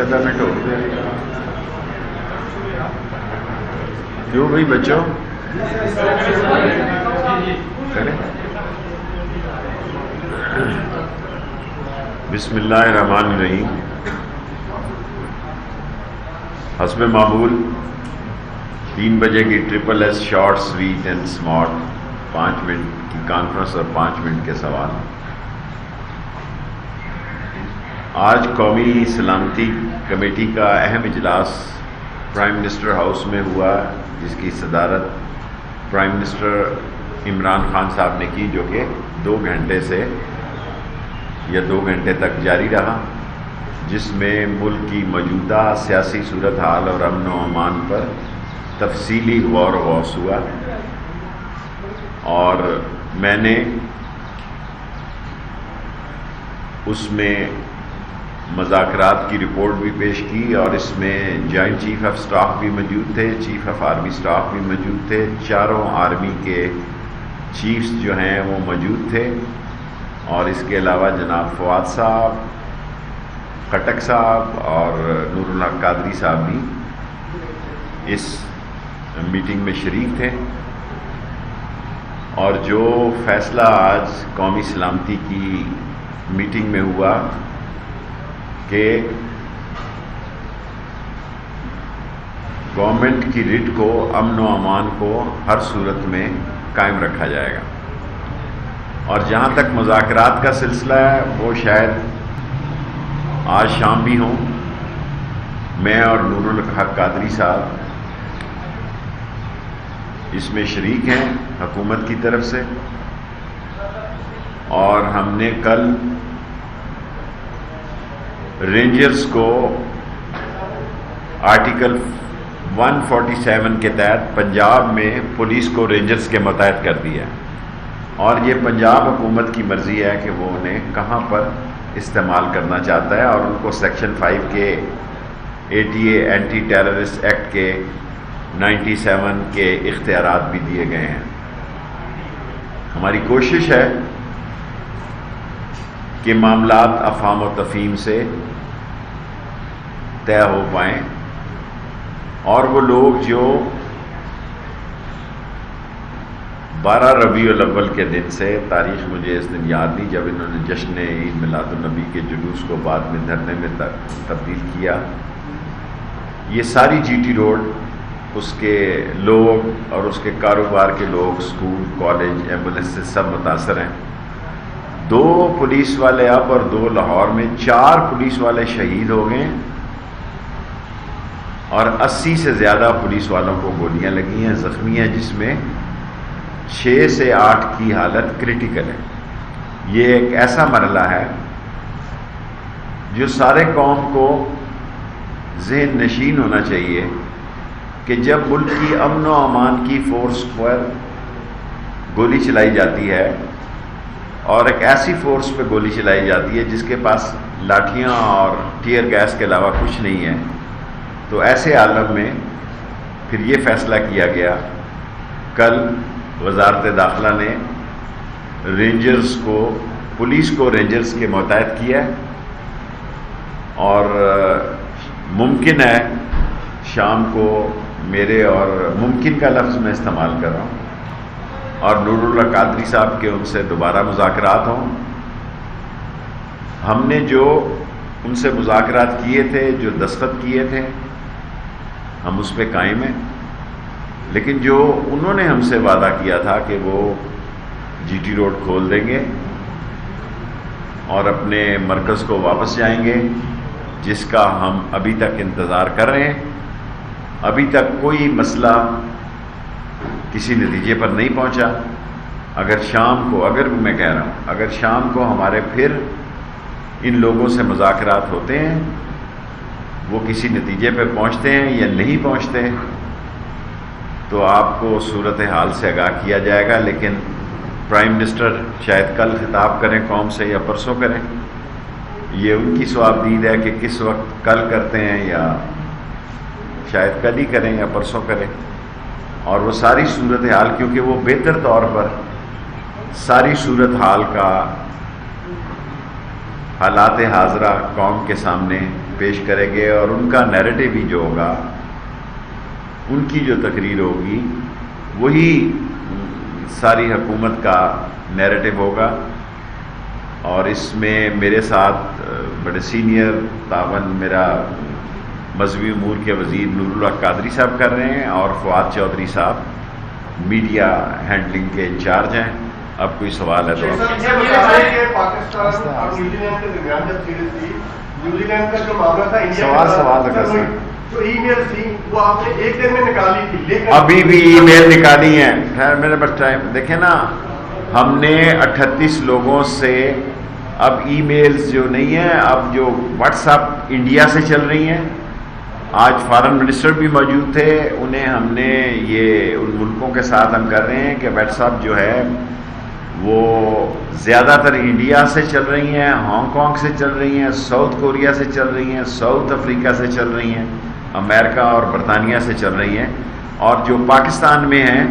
آدھا منٹ ہو گیا. کیوں بھائی بچوں کریں. بسم اللہ الرحمن الرحیم. حسب معمول 3 بجے کی triple S short sweet and smart 5 minute کی کانفرنس اور 5 منٹ کے سوال. آج قومی سلامتی کمیٹی کا اہم اجلاس پرائم منسٹر ہاؤس میں ہوا، جس کی صدارت پرائم منسٹر عمران خان صاحب نے کی، جو کہ 2 گھنٹے سے یا 2 گھنٹے تک جاری رہا، جس میں ملک کی موجودہ سیاسی صورتحال اور امن و امان پر تفصیلی غور و خوض ہوا. اور میں نے اس میں مذاکرات کی رپورٹ بھی پیش کی، اور اس میں جوائنٹ چیف آف سٹاف بھی موجود تھے، چیف آف آرمی سٹاف بھی موجود تھے، چاروں آرمی کے چیفز جو ہیں وہ موجود تھے، اور اس کے علاوہ جناب فواد صاحب، خٹک صاحب اور نور الحق قادری صاحب بھی اس میٹنگ میں شریک تھے. اور جو فیصلہ آج قومی سلامتی کی میٹنگ میں ہوا کہ گورنمنٹ کی رٹ کو، امن و امان کو ہر صورت میں قائم رکھا جائے گا. اور جہاں تک مذاکرات کا سلسلہ ہے وہ شاید آج شام بھی ہوں. میں اور نور الحق قادری صاحب اس میں شریک ہیں حکومت کی طرف سے، اور ہم نے کل رینجرز کو آرٹیکل 147 کے تحت پنجاب میں پولیس کو رینجرز کے متحد کر دیا، اور یہ پنجاب حکومت کی مرضی ہے کہ وہ انہیں کہاں پر استعمال کرنا چاہتا ہے، اور ان کو سیکشن 5 کے ATA اینٹی ٹیررسٹ ایکٹ کے 97 کے اختیارات بھی دیے گئے ہیں. ہماری کوشش ہے کہ معاملات افہام و تفہیم سے طے ہو پائیں، اور وہ لوگ جو 12 ربیع الاول کے دن سے، تاریخ مجھے اس دن یاد نہیں، جب انہوں نے جشن عید میلاد النبی کے جلوس کو بعد میں دھرنے میں تبدیل کیا، یہ ساری جی ٹی روڈ، اس کے لوگ اور اس کے کاروبار کے لوگ، اسکول، کالج، ایمبولینس سے سب متاثر ہیں. 2 پولیس والے اب اور 2 لاہور میں، 4 پولیس والے شہید ہو گئے، اور 80 سے زیادہ پولیس والوں کو گولیاں لگی ہیں، زخمی ہیں، جس میں 6 سے 8 کی حالت کریٹیکل ہے. یہ ایک ایسا مرحلہ ہے جو سارے قوم کو ذہن نشین ہونا چاہیے کہ جب ملک کی امن و امان کی فورس پر گولی چلائی جاتی ہے، اور ایک ایسی فورس پہ گولی چلائی جاتی ہے جس کے پاس لاٹھیاں اور ٹیئر گیس کے علاوہ کچھ نہیں ہے، تو ایسے عالم میں پھر یہ فیصلہ کیا گیا. کل وزارت داخلہ نے رینجرز کو، پولیس کو رینجرز کے متحد کیا، اور ممکن ہے شام کو میرے، اور ممکن کا لفظ میں استعمال کر رہا ہوں، اور نور اللہ قادری صاحب کے ان سے دوبارہ مذاکرات ہوں. ہم نے جو ان سے مذاکرات کیے تھے، جو دستخط کیے تھے، ہم اس پہ قائم ہیں، لیکن جو انہوں نے ہم سے وعدہ کیا تھا کہ وہ جی ٹی روڈ کھول دیں گے اور اپنے مرکز کو واپس جائیں گے، جس کا ہم ابھی تک انتظار کر رہے ہیں. ابھی تک کوئی مسئلہ کسی نتیجے پر نہیں پہنچا. اگر شام کو، میں کہہ رہا ہوں، اگر شام کو ہمارے پھر ان لوگوں سے مذاکرات ہوتے ہیں، وہ کسی نتیجے پہ پہنچتے ہیں یا نہیں پہنچتے، تو آپ کو صورتحال سے آگاہ کیا جائے گا. لیکن پرائم منسٹر شاید کل خطاب کریں قوم سے یا پرسوں کریں، یہ ان کی صوابدید ہے کہ کس وقت، کل کرتے ہیں یا شاید کل ہی کریں یا پرسوں کریں. اور وہ ساری صورتحال، کیونکہ وہ بہتر طور پر ساری صورتحال کا حالات حاضرہ قوم کے سامنے پیش کریں گے اور ان کا نیریٹو بھی جو ہوگا، ان کی جو تقریر ہوگی وہی ساری حکومت کا نیریٹو ہوگا. اور اس میں میرے ساتھ بڑے سینئر تعاون میرا مذہبی امور کے وزیر نور اللہ قادری صاحب کر رہے ہیں، اور فواد چودھری صاحب میڈیا ہینڈلنگ کے انچارج ہیں. اب کوئی سوال ہے تو پاکستان اور نیوزی لینڈ کے درمیان جب سیریز تھی، نیوزی لینڈ کا جو معاملہ تھا انڈیا جو ای میل تھی وہ آپ نے ایک دن میں نکالی تھی، لیکن ابھی بھی ای میل نکالی ہیں. خیر میرے پاس ٹائم دیکھیں نا، ہم نے 38 لوگوں سے اب ای میلز جو نہیں ہیں، اب جو واٹس ایپ انڈیا سے چل رہی ہیں. آج فارن منسٹر بھی موجود تھے، انہیں ہم نے یہ ان ملکوں کے ساتھ ہم کر رہے ہیں کہ واٹس ایپ جو ہے وہ زیادہ تر انڈیا سے چل رہی ہیں، ہانگ کانگ سے چل رہی ہیں، ساؤتھ کوریا سے چل رہی ہیں، ساؤتھ افریقہ سے چل رہی ہیں، امریکہ اور برطانیہ سے چل رہی ہیں. اور جو پاکستان میں ہیں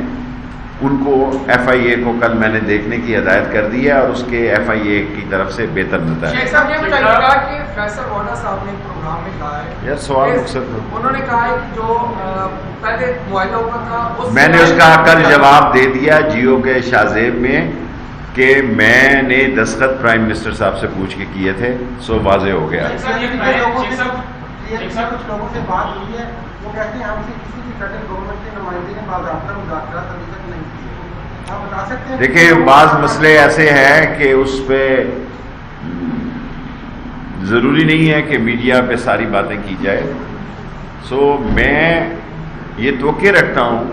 ان کو ایف آئی اے کو کل میں نے دیکھنے کی ہدایت کر دی ہے، اور اس کے ایف آئی اے کی طرف سے بہتر بتایا. شیخ صاحب یہ بتائیے گا کہ فیصل ووڈا صاحب نے پروگرام میں کہا ہے، یار سوال مقصد انہوں نے کہا ہے کہ جو پہلے معاہدہ ہوا تھا میں نے اس کا کل جواب دے دیا جیو کے شاہزیب میں کہ میں نے دستخط پرائم منسٹر صاحب سے پوچھ کے کیے تھے، سو واضح ہو گیا. کچھ لوگوں سے بات ہوئی ہے، وہ کہتے ہیں ہم سے کسی بھی فیڈرل گورنمنٹ کے نمائندے نے باضابطہ مذاکرات ابھی تک نہیں کیے. آپ بتا سکتے ہیں؟ دیکھیں بعض مسئلے ایسے ہیں کہ اس پہ ضروری نہیں ہے کہ میڈیا پہ ساری باتیں کی جائے. سو میں یہ توقع رکھتا ہوں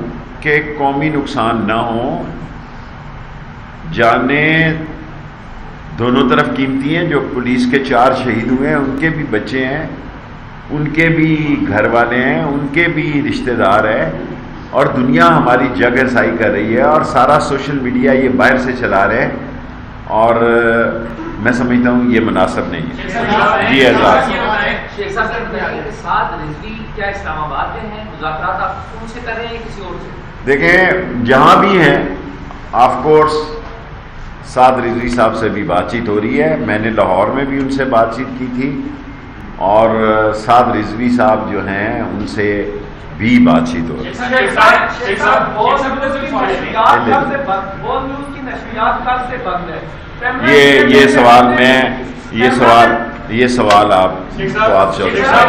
کہ قومی نقصان نہ ہو. جانیں دونوں طرف قیمتی ہیں. جو پولیس کے 4 شہید ہوئے ہیں ان کے بھی بچے ہیں، ان کے بھی گھر والے ہیں، ان کے بھی رشتہ دار ہیں، اور دنیا ہماری جگ رسائی کر رہی ہے، اور سارا سوشل میڈیا یہ باہر سے چلا رہے ہیں، اور میں سمجھتا ہوں یہ مناسب نہیں ہے. جی اعزاز شیخ صاحب سے بتائیے کہ سعد رضوی کیا اسلام آباد میں ہیں؟ مذاکرات آپ ان سے کر رہے ہیں یا کسی اور سے؟ دیکھیں جہاں بھی ہیں آف کورس سعد رضوی صاحب سے بھی بات چیت ہو رہی ہے. میں نے لاہور میں بھی ان سے بات چیت کی تھی، اور سعد رضوی صاحب جو ہیں ان سے بھی بات چیت ہو رہی ہے. یہ سوال میں یہ سوال آپ فواد چودھری صاحب.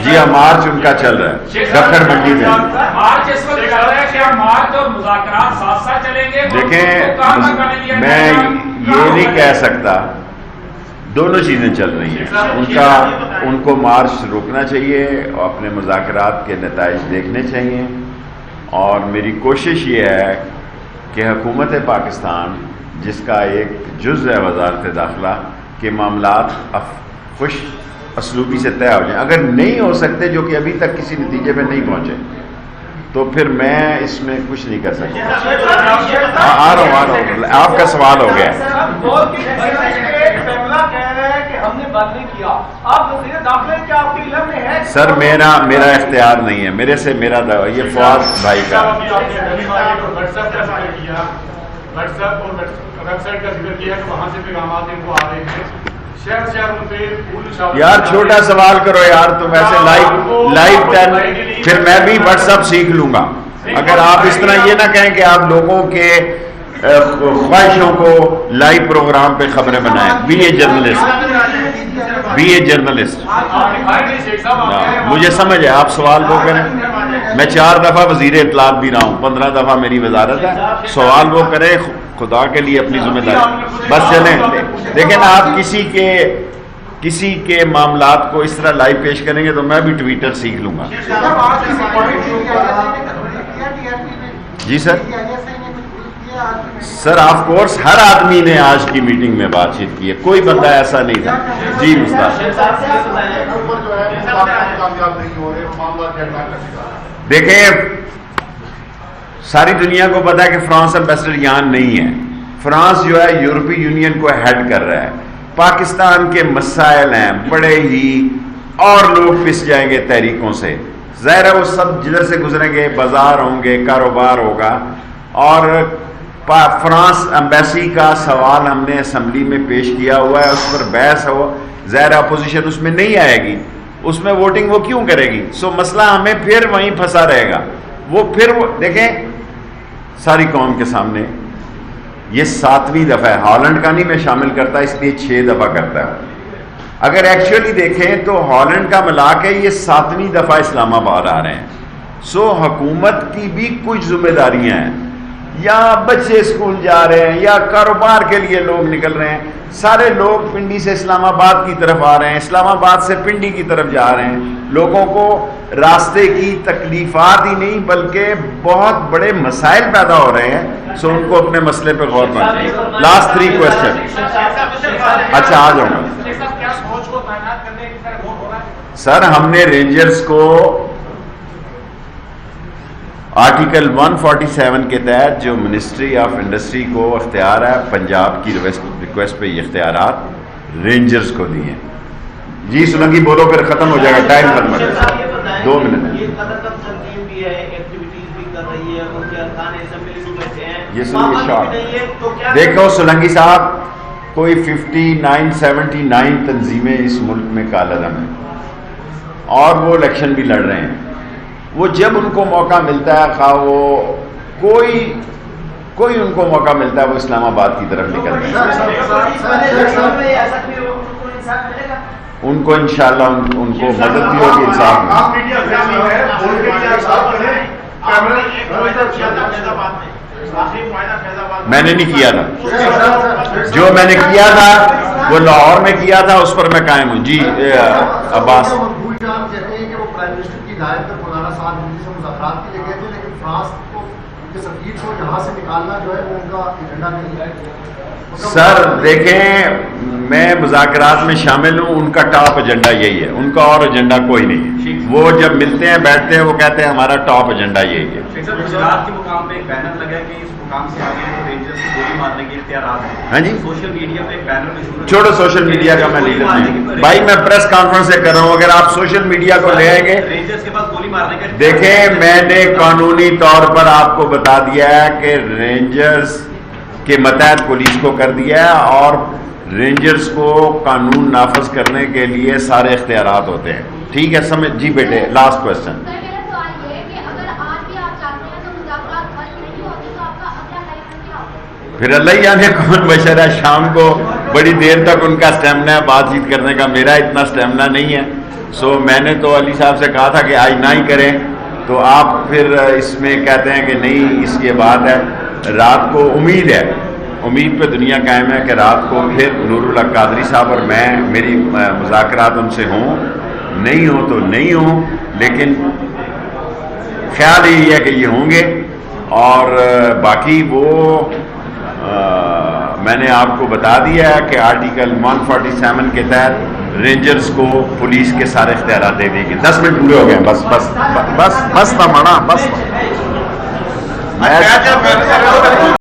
جی ہاں مارچ ان کا چل رہا ہے دکھن منڈی میں. دیکھیں میں یہ نہیں کہہ سکتا، دونوں چیزیں چل رہی ہیں. ان کو مارچ روکنا چاہیے اور اپنے مذاکرات کے نتائج دیکھنے چاہیے. اور میری کوشش یہ ہے کہ حکومت پاکستان جس کا ایک جز ہے وزارت داخلہ کے معاملات خوش اسلوبی سے طے ہو جائیں. اگر نہیں ہو سکتے، جو کہ ابھی تک کسی نتیجے پہ نہیں پہنچے، تو پھر میں اس میں کچھ نہیں کر سکتا. آ رہا ہوں آپ کا سوال ہو گیا. سر میرا اختیار نہیں ہے، میرے سے میرا یہ فواد بھائی کا. یار چھوٹا سوال کرو یار، تم ایسے لائیو پھر میں بھی واٹس ایپ سیکھ لوں گا. اگر آپ اس طرح یہ نہ کہیں کہ آپ لوگوں کے خواہشوں کو لائیو پروگرام پہ خبریں بنائیں. بی اے جرنلسٹ مجھے سمجھ ہے. آپ سوال وہ کریں. میں 4 دفعہ وزیر اطلاعات بھی رہا ہوں، 15 دفعہ میری وزارت ہے. سوال وہ کریں خدا کے لیے اپنی ذمہ داری. بس چلیں دیکھیں نا، آپ کسی کے معاملات کو اس طرح لائیو پیش کریں گے تو میں بھی ٹویٹر سیکھ لوں گا. جی سر آف کورس ہر آدمی نے آج کی میٹنگ میں بات چیت کی ہے، کوئی بندہ ایسا نہیں تھا. جی مستعد دیکھیں ساری دنیا کو پتا ہے کہ فرانس ایمبیسڈر یہاں نہیں ہے. فرانس جو ہے یورپی یونین کو ہیڈ کر رہا ہے. پاکستان کے مسائل ہیں بڑے ہی، اور لوگ پس جائیں گے تحریکوں سے. ظاہر ہے وہ سب جدھر سے گزریں گے، بازار ہوں گے، کاروبار ہوگا، اور فرانس ایمبیسی کا سوال ہم نے اسمبلی میں پیش کیا ہوا ہے، اس پر بحث ہو، ظاہر اپوزیشن اس میں نہیں آئے گی، اس میں ووٹنگ وہ کیوں کرے گی؟ سو مسئلہ ہمیں پھر وہیں پھنسا رہے گا. وہ دیکھیں ساری قوم کے سامنے یہ 7ویں دفعہ ہے، ہالینڈ کا نہیں میں شامل کرتا اس لیے 6 دفعہ کرتا ہے. اگر ایکچولی دیکھیں تو ہالینڈ کا ملا کے یہ 7ویں دفعہ اسلام آباد آ رہے ہیں. سو حکومت کی بھی کچھ ذمہ داریاں ہیں، یا بچے اسکول جا رہے ہیں یا کاروبار کے لیے لوگ نکل رہے ہیں، سارے لوگ پنڈی سے اسلام آباد کی طرف آ رہے ہیں، اسلام آباد سے پنڈی کی طرف جا رہے ہیں. لوگوں کو راستے کی تکلیفات ہی نہیں بلکہ بہت بڑے مسائل پیدا ہو رہے ہیں. سو ان کو اپنے مسئلے پہ غور کرنا چاہیے. Last 3 question. اچھا آ جاؤں گا سر. ہم نے رینجرز کو آرٹیکل 147 کے تحت جو منسٹری آف انڈسٹری کو اختیار ہے، پنجاب کی ریکویسٹ پہ یہ اختیارات رینجرز کو دیے ہیں. جی سولنگی بولو پھر ختم ہو جائے گا، ٹائم ختم ہو جائے گا. 2 منٹ. یہ سنیے شارٹ. دیکھو سولنگی صاحب، کوئی 59-79 تنظیمیں اس ملک میں کالعدم ہیں اور وہ الیکشن بھی لڑ رہے ہیں. وہ جب ان کو موقع ملتا ہے، خواہ وہ کوئی ان کو موقع ملتا ہے، وہ اسلام آباد کی طرف نکلتے ہیں. ان کو انشاءاللہ ان کو مدد بھی ہوگی، انصاف میں. آپ میڈیا فیملی ہے، بول کے کیا صاف کریں. میں نے نہیں کیا تھا، جو میں نے کیا تھا وہ لاہور میں کیا تھا، اس پر میں قائم ہوں. جی عباس. کہتے ہیں کہ وہ پرائم منسٹر کی ہدایت پر مولانا صاحب دلی سے مذاکرات کے لیے گئے تھے، لیکن فرانس کو ان کے سفیر کو یہاں سے نکالنا جو ہے وہ ان کا ایجنڈا نہیں ہے. سر دیکھیں، میں مذاکرات میں شامل ہوں، ان کا ٹاپ ایجنڈا یہی ہے، ان کا اور ایجنڈا کوئی نہیں ہے. وہ جب ملتے ہیں بیٹھتے ہیں وہ کہتے ہیں ہمارا ٹاپ ایجنڈا یہی ہے. گجرات کے مقام پہ ایک بینر لگا ہے کہ اس مقام سے آگے رینجرز کو گولی مارنے کے اختیارات ہیں. ہاں جی، سوشل میڈیا پہ ایک بینر مشہور ہے. چھوڑو سوشل میڈیا کا، میں لیڈر نہیں بھائی، میں پریس کانفرنس سے کر رہا ہوں. اگر آپ سوشل میڈیا کو لے آئیں گے، رینجرز کے پاس گولی مارنے کا دیکھیں میں نے قانونی طور پر آپ کو بتا دیا ہے کہ رینجرز کے متحد پولیس کو کر دیا ہے اور رینجرز کو قانون نافذ کرنے کے لیے سارے اختیارات ہوتے ہیں. ٹھیک ہے سمجھ. جی بیٹے لاسٹ کوسچن. پھر اللہ ہی جانے کون بشر ہے، شام کو بڑی دیر تک ان کا اسٹیمنا ہے بات چیت کرنے کا، میرا اتنا اسٹیمنا نہیں ہے. سو میں نے تو علی صاحب سے کہا تھا کہ آج نہ ہی کریں، تو آپ پھر اس میں کہتے ہیں کہ نہیں اس کی بات ہے. رات کو امید ہے، امید پہ دنیا قائم ہے کہ رات کو پھر نور اللہ قادری صاحب اور میں میری مذاکرات ان سے ہوں. نہیں ہوں تو نہیں ہوں، لیکن خیال یہی ہے کہ یہ ہوں گے. اور باقی وہ میں نے آپ کو بتا دیا ہے کہ آرٹیکل 147 کے تحت رینجرز کو پولیس کے سارے اختیارات دے دیے گئے. 10 منٹ پورے ہو گئے. بس بس بس بس تھا مانا بس.